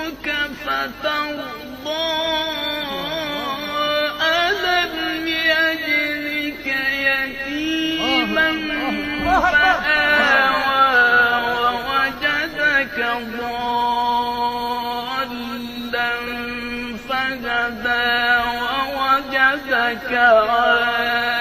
ربك فترضى ألم يجدك يتيما فآوى ووجدك ضالا فهدى ووجدك عائلا